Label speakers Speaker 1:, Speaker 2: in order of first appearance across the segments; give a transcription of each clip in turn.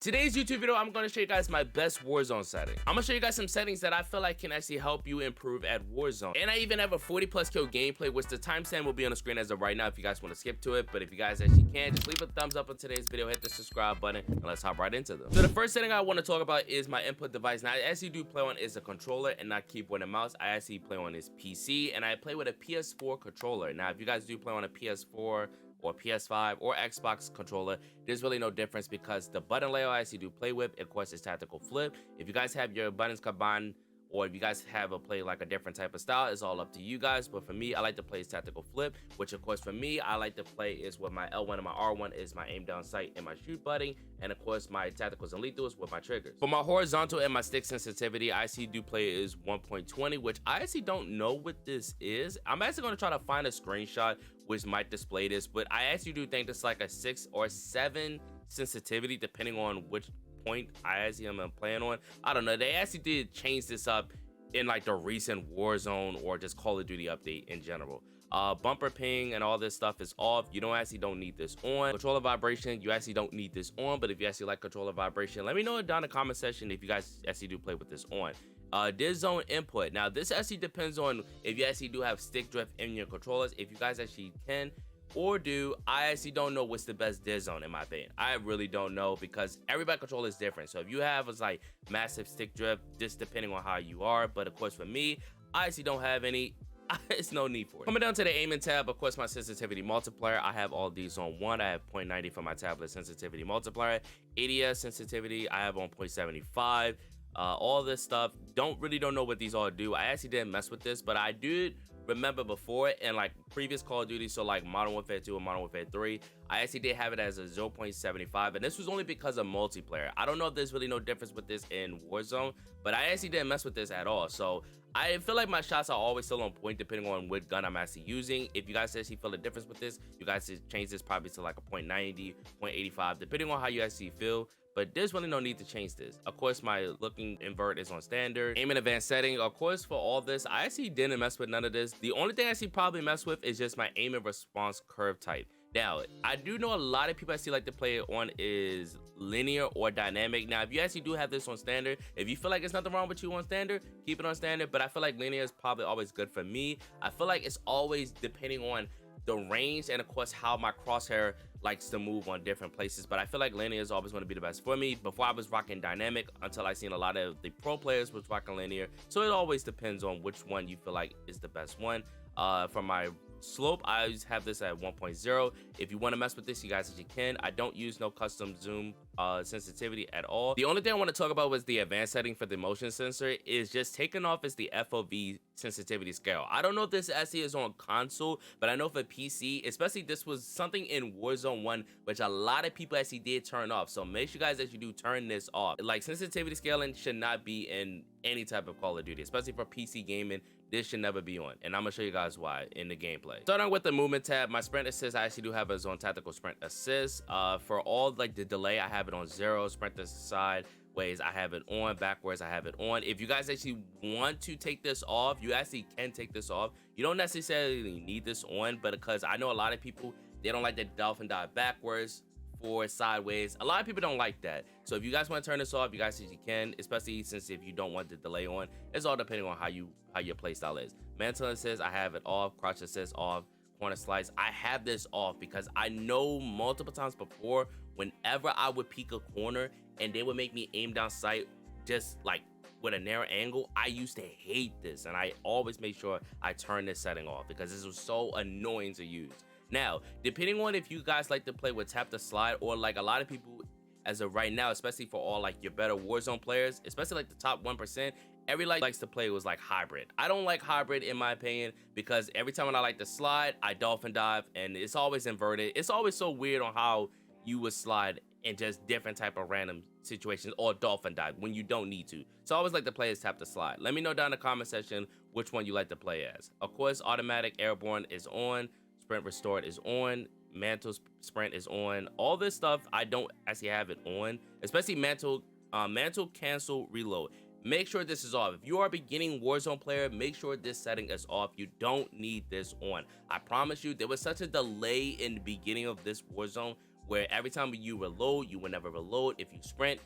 Speaker 1: Today's YouTube video, I'm going to show you guys my best Warzone setting. I'm going to show you guys some settings that I feel like can actually help you improve at Warzone. And I even have a 40+ kill gameplay, which the timestamp will be on the screen as of right now if you guys want to skip to it. But if you guys actually can, just leave a thumbs up on today's video, hit the subscribe button, and let's hop right into them. So the first setting I want to talk about is my input device. Now, I actually do play on is a controller and not keyboard and mouse. I actually play on this PC, and I play with a PS4 controller. Now, if you guys do play on a PS4, or PS5 or Xbox controller, there's really no difference because the button layout I actually do play with, of course, is tactical flip. If you guys have your buttons combined, or if you guys have a play like a different type of style, it's all up to you guys. But for me, I like to play tactical flip, which of course for me, I like to play is with my L1 and my R1 is my aim down sight and my shoot button. And of course my tacticals and lethals with my triggers. For my horizontal and my stick sensitivity, I actually do play is 1.20, which I actually don't know what this is. I'm actually gonna try to find a screenshot which might display this, but I actually do think it's like a 6 or 7 sensitivity, depending on which point I actually am playing on. I don't know, they actually did change this up in like the recent Warzone or just Call of Duty update in general. Bumper ping and all this stuff is off. You don't need this on. Controller vibration, you actually don't need this on, but if you actually like controller vibration, let me know down in the comment section if you guys actually do play with this on. Diz zone input. Now this actually depends on if you actually do have stick drift in your controllers. If you guys actually can or do, I actually don't know what's the best diz zone in my opinion. I really don't know because everybody controller is different. So if you have it's like massive stick drift, just depending on how you are. But of course for me, I actually don't have any. It's no need for it. Coming down to the aiming tab, of course my sensitivity multiplier, I have all these on 1. I have 0.90 for my tablet sensitivity multiplier. ADS sensitivity, I have on 0.75. All this stuff, don't know what these all do. I actually didn't mess with this, but I did remember before in like previous Call of Duty, so like Modern Warfare 2 and Modern Warfare 3, I actually did have it as a 0.75, and this was only because of multiplayer. I don't know if there's really no difference with this in Warzone, but I actually didn't mess with this at all. So I feel like my shots are always still on point depending on what gun I'm actually using. If you guys actually feel a difference with this, you guys should change this probably to like a 0.90, 0.85, depending on how you actually feel. But there's really no need to change this. Of course, my looking invert is on standard. Aim and advanced setting, of course, for all this, I actually didn't mess with none of this. The only thing I actually probably mess with is just my aim and response curve type. Now, I do know a lot of people actually like to play it on is linear or dynamic. Now, if you actually do have this on standard, if you feel like there's nothing wrong with you on standard, keep it on standard. But I feel like linear is probably always good for me. I feel like it's always depending on the range and of course how my crosshair likes to move on different places, but I feel like linear is always going to be the best for me. Before I was rocking dynamic until I seen a lot of the pro players was rocking linear, so it always depends on which one you feel like is the best one. For my slope, I always have this at 1.0. If you want to mess with this, you guys actually can. I don't use no custom zoom sensitivity at all. The only thing I want to talk about was the advanced setting for the motion sensor is just taken off is the FOV sensitivity scale. I don't know if this actually is on console, but I know for PC, especially this was something in Warzone 1 which a lot of people actually did turn off, so make sure you guys that you do turn this off. Like sensitivity scaling should not be in any type of Call of Duty, especially for PC gaming. This should never be on, and I'm gonna show you guys why in the gameplay. Starting with the movement tab, my sprint assist, I actually do have it on tactical sprint assist. For all like the delay, I have it on 0. Sprint to sideways, I have it on. Backwards, I have it on. If you guys actually want to take this off, you actually can take this off. You don't necessarily need this on, but because I know a lot of people, they don't like the dolphin dive backwards, forward, sideways. A lot of people don't like that. So if you guys want to turn this off, you guys actually can, especially since if you don't want the delay on. It's all depending on how your play style is. Mantle assist, I have it off. Crouch assist off. Corner slice, I have this off because I know multiple times before, whenever I would peek a corner and they would make me aim down sight just like with a narrow angle, I used to hate this, and I always make sure I turn this setting off because this was so annoying to use. Now, depending on if you guys like to play with tap to slide, or like a lot of people as of right now, especially for all like your better Warzone players, especially like the top 1%, everybody likes to play was like hybrid. I don't like hybrid in my opinion because every time when I like to slide, I dolphin dive and it's always inverted. It's always so weird on how you would slide in just different type of random situations, or dolphin dive when you don't need to. So I always like to play as tap to slide. Let me know down in the comment section which one you like to play as. Of course, automatic airborne is on. Sprint restored is on. Mantle sprint is on. All this stuff I don't actually have it on, especially mantle cancel reload. Make sure this is off. If you are a beginning Warzone player, make sure this setting is off. You don't need this on. I promise you, there was such a delay in the beginning of this Warzone where every time you reload, you will never reload. If you sprint,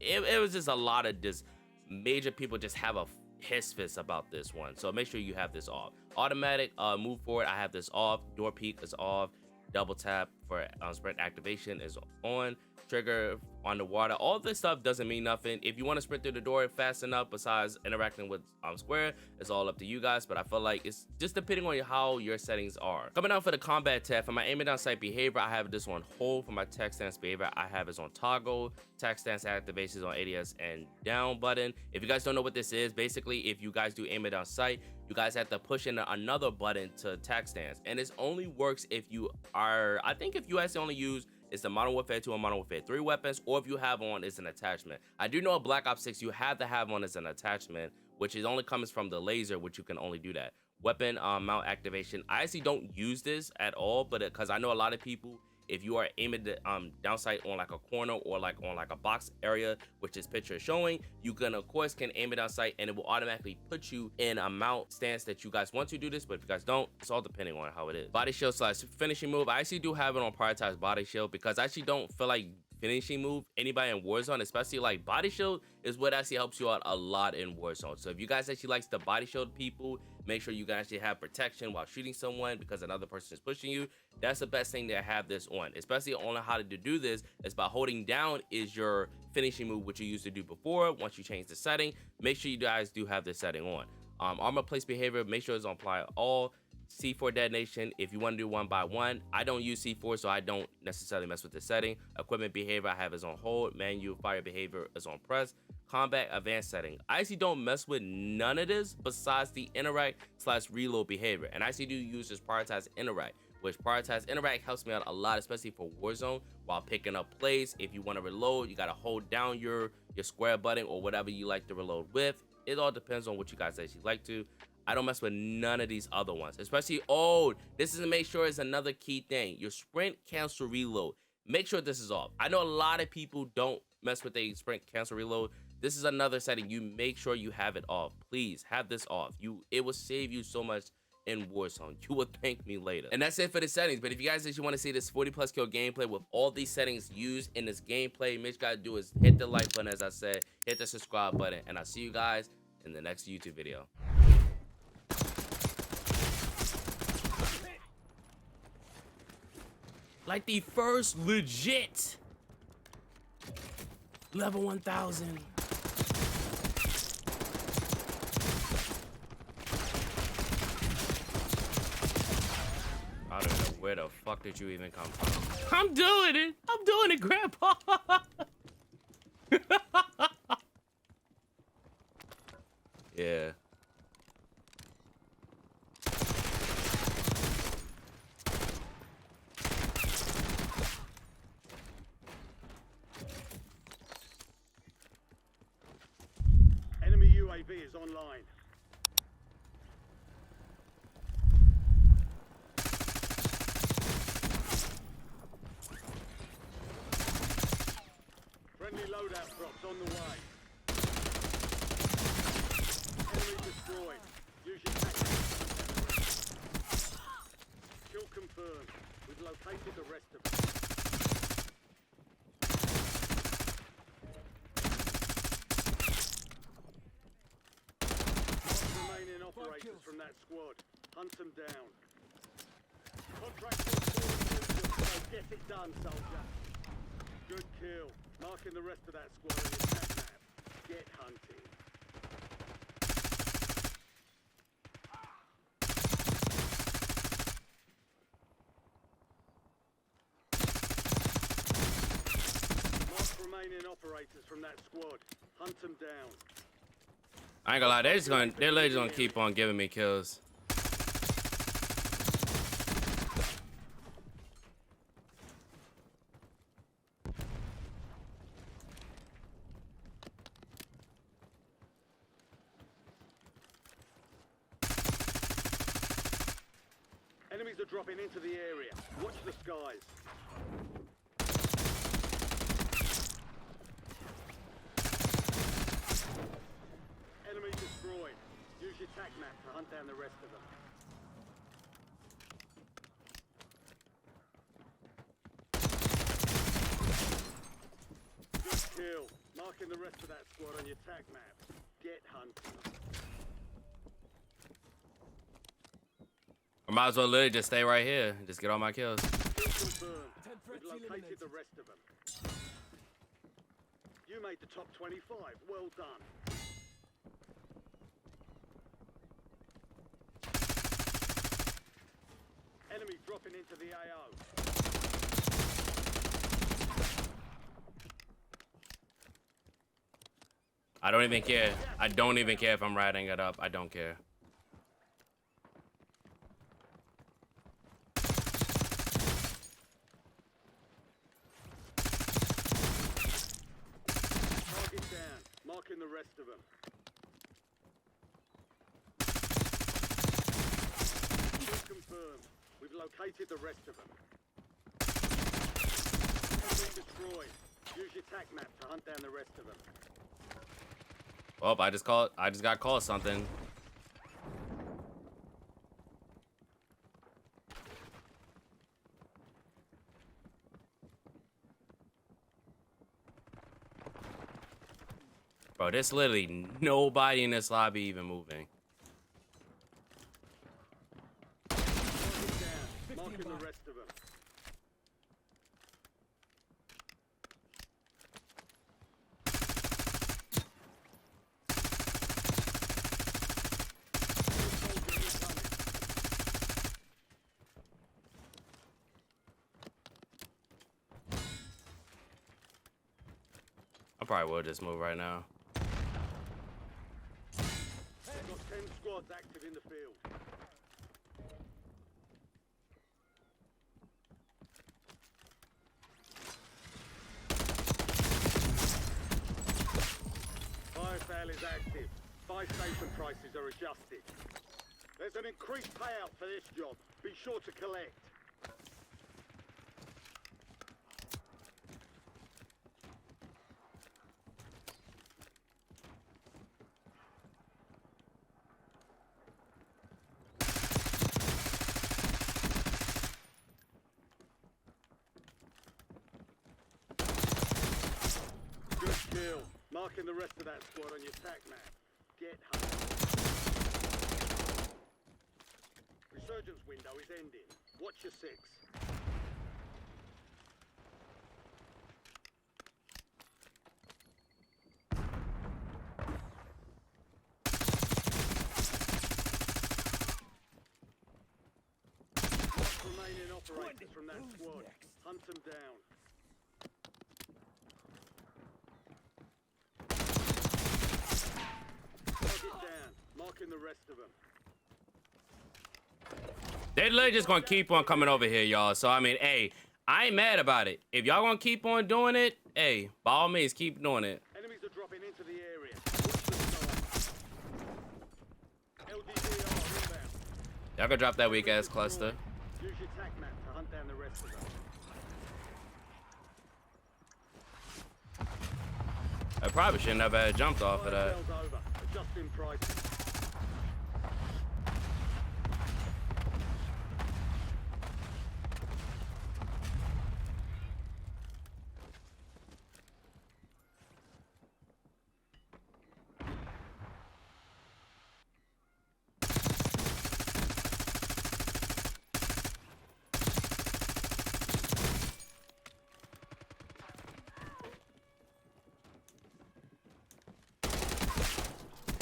Speaker 1: it was just a lot of just major people just have a hiss fist about this one. So make sure you have this off. Automatic move forward, I have this off. Door peek is off. Double tap for sprint activation is on. Trigger on the water. All this stuff doesn't mean nothing. If you want to sprint through the door fast enough, besides interacting with square, it's all up to you guys. But I feel like it's just depending on how your settings are. Coming out for the combat tab, for my aiming down sight behavior, I have this on hold. For my tech stance behavior, I have it on toggle. Tech stance activation is on ADS and down button. If you guys don't know what this is, basically if you guys do aiming down sight, you guys have to push in another button to tech stance, and it only works if you are, I think if you actually only use it's the Modern Warfare 2 and Modern Warfare 3 weapons, or if you have on is an attachment. I do know a Black Ops 6 you have to have on as an attachment, which is only comes from the laser, which you can only do that. Weapon mount activation. I actually don't use this at all, but because I know a lot of people, if you are aiming the down sight on like a corner or like on like a box area, which this picture is showing, you can of course aim it down sight and it will automatically put you in a mount stance that you guys want to do this. But if you guys don't, it's all depending on how it is. Body shield slash finishing move. I actually do have it on prioritized body shield because I actually don't feel like finishing move anybody in Warzone, especially like body shield is what actually helps you out a lot in Warzone. So if you guys actually likes the body shield people, make sure you guys actually have protection while shooting someone because another person is pushing you. That's the best thing to have this on, especially on how to do this is by holding down is your finishing move, which you used to do before. Once you change the setting, make sure you guys do have this setting on. Armor place behavior, make sure it's on apply all. C4 detonation, if you want to do one by one, I don't use C4, so I don't necessarily mess with the setting. Equipment behavior I have is on hold. Manual fire behavior is on press. Combat advanced setting, I actually don't mess with none of this besides the interact slash reload behavior, and I actually do use this prioritize interact, which prioritize interact helps me out a lot, especially for Warzone while picking up plays. If you want to reload, you got to hold down your square button or whatever you like to reload with. It all depends on what you guys actually like to. I don't mess with none of these other ones, especially, this is to make sure it's another key thing. Your sprint cancel reload. Make sure this is off. I know a lot of people don't mess with a sprint cancel reload. This is another setting. You make sure you have it off. Please have this off. It will save you so much in Warzone. You will thank me later. And that's it for the settings. But if you guys actually want to see this 40+ kill gameplay with all these settings used in this gameplay, what you gotta do is hit the like button, as I said, hit the subscribe button, and I'll see you guys in the next YouTube video. Like the first legit level 1000. I don't know where the fuck did you even come from. I'm doing it. I'm doing it, Grandpa. Yeah.
Speaker 2: UAV is online. Friendly loadout drops on the way. Enemy destroyed. Use your tactics. Kill confirmed. We've located the rest of them. Operators from that squad. Hunt them down. Contract so get it done, soldier. Good kill. Marking the rest of that squad on your tag map. Get hunting. Mark remaining operators from that squad. Hunt them down.
Speaker 1: I ain't gonna lie, they're literally gonna keep on giving me kills.
Speaker 2: Enemies are dropping into the area. Watch the skies. Enemy destroyed. Use your tac map to hunt down the rest of them. Marking the rest of that squad on your tac map. Get hunting.
Speaker 1: I might as well literally just stay right here and just get all my kills.
Speaker 2: Kill confirmed. We've located the rest of them. You made the top 25. Well done. Enemy dropping into the AO.
Speaker 1: I don't even care. I don't even care if I'm riding it up. I don't care.
Speaker 2: Target down. Marking the rest of them. Kill confirmed. We've located the rest of them. Enemy destroyed. Use your tac map to hunt down the rest of them.
Speaker 1: Oh, I just got called something. Bro, there's literally nobody in this lobby even moving.
Speaker 2: Target down. Marking the rest of them.
Speaker 1: I probably will just move right now.
Speaker 2: We've got 10 squads active in the field. Fire sale is active. Buy station prices are adjusted. There's an increased payout for this job. Be sure to collect. Good kill. Marking the rest of that squad on your tac map. Get hunted. Resurgence window is ending. Watch your 6. Last remaining operators from that squad. Hunt them down. Target down. Marking the rest of them.
Speaker 1: They're literally just gonna keep on coming over here, y'all. So I mean, hey, I ain't mad about it. If y'all gonna keep on doing it, hey, by all means, keep doing it.
Speaker 2: Enemies are dropping into the area. Watch the side. LDDR inbound.
Speaker 1: Y'all can drop that weak ass cluster.
Speaker 2: Use your tac map to hunt down the rest of them.
Speaker 1: I probably shouldn't have jumped off of that.
Speaker 2: Fire sale's over. Adjusting prices.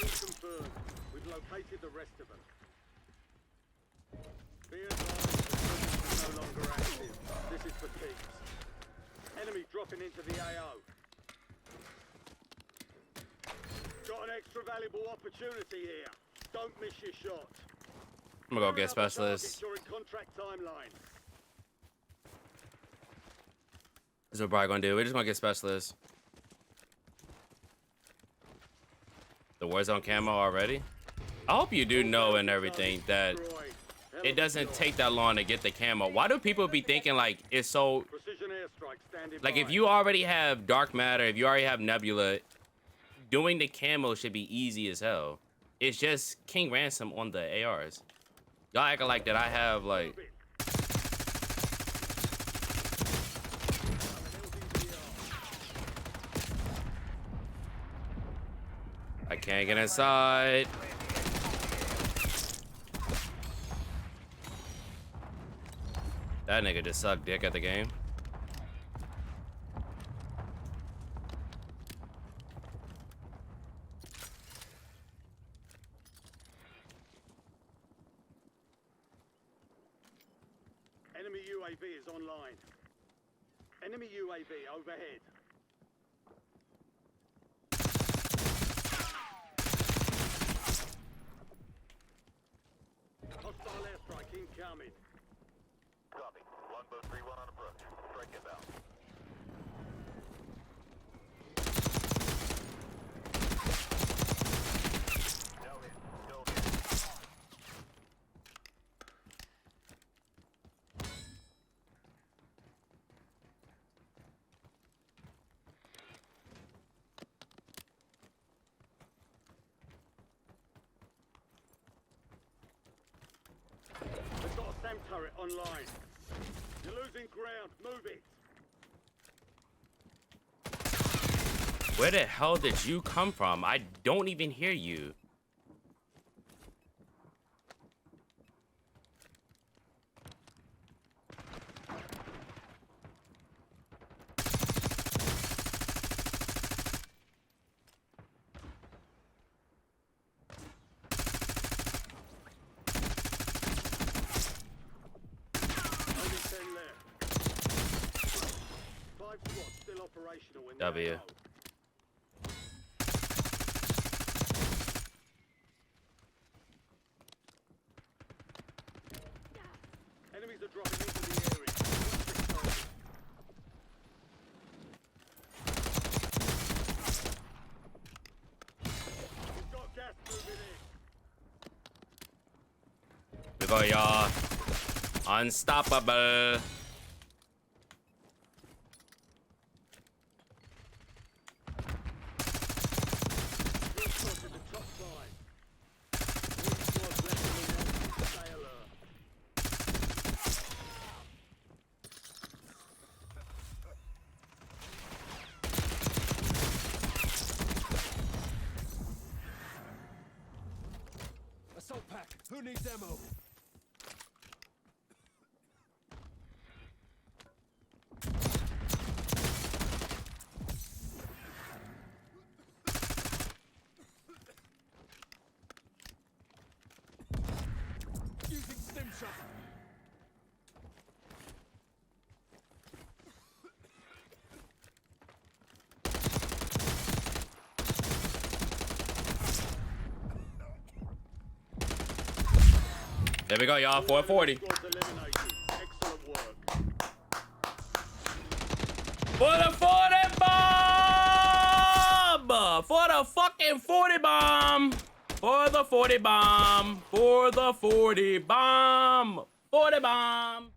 Speaker 2: Confirmed. We've located the rest of them. Be advised, the presence is no longer active. This is Futives. Enemy dropping into the AO. Got an extra valuable opportunity here. Don't miss your shot.
Speaker 1: I'm gonna go get
Speaker 2: Clearing out the
Speaker 1: specialist.
Speaker 2: targets during contract timeline.
Speaker 1: This is what we're probably gonna do. We're just gonna get specialist. The Warzone camo already? I hope you do know and everything that it doesn't take that long to get the camo. Why do people be thinking like it's so...
Speaker 2: Precision airstrike standing
Speaker 1: Like
Speaker 2: by.
Speaker 1: if you already have Dark Matter, if you already have Nebula, doing the camo should be easy as hell. It's just King Ransom on the ARs. Y'all acting like that I have like... I can't get inside. That nigga just sucked dick at the game.
Speaker 2: Enemy UAV is online. Enemy UAV overhead. Hostile airstrike incoming.
Speaker 3: Copy. Longbow 3-1 on approach. Strike inbound. No hit. Still hit.
Speaker 2: We've got a SAM turret online. You're losing ground. Move it.
Speaker 1: Where the hell did you come from? I don't even hear you.
Speaker 2: Only 10 left. 5 squads still operational in
Speaker 1: W.
Speaker 2: that hole. Enemies are dropping into the area. We've got gas moving in.
Speaker 1: We go, y'all. Unstoppable.
Speaker 2: Your squad's in the top 5. All squads left in the water. Stay alert.
Speaker 4: Assault pack. Who needs ammo? Using stim shot.
Speaker 1: There we go, y'all. 440.
Speaker 2: Squads eliminated. Excellent work.
Speaker 1: For the 40 bomb! For the fucking 40 bomb! For the 40 bomb! For the 40 bomb! 40 bomb!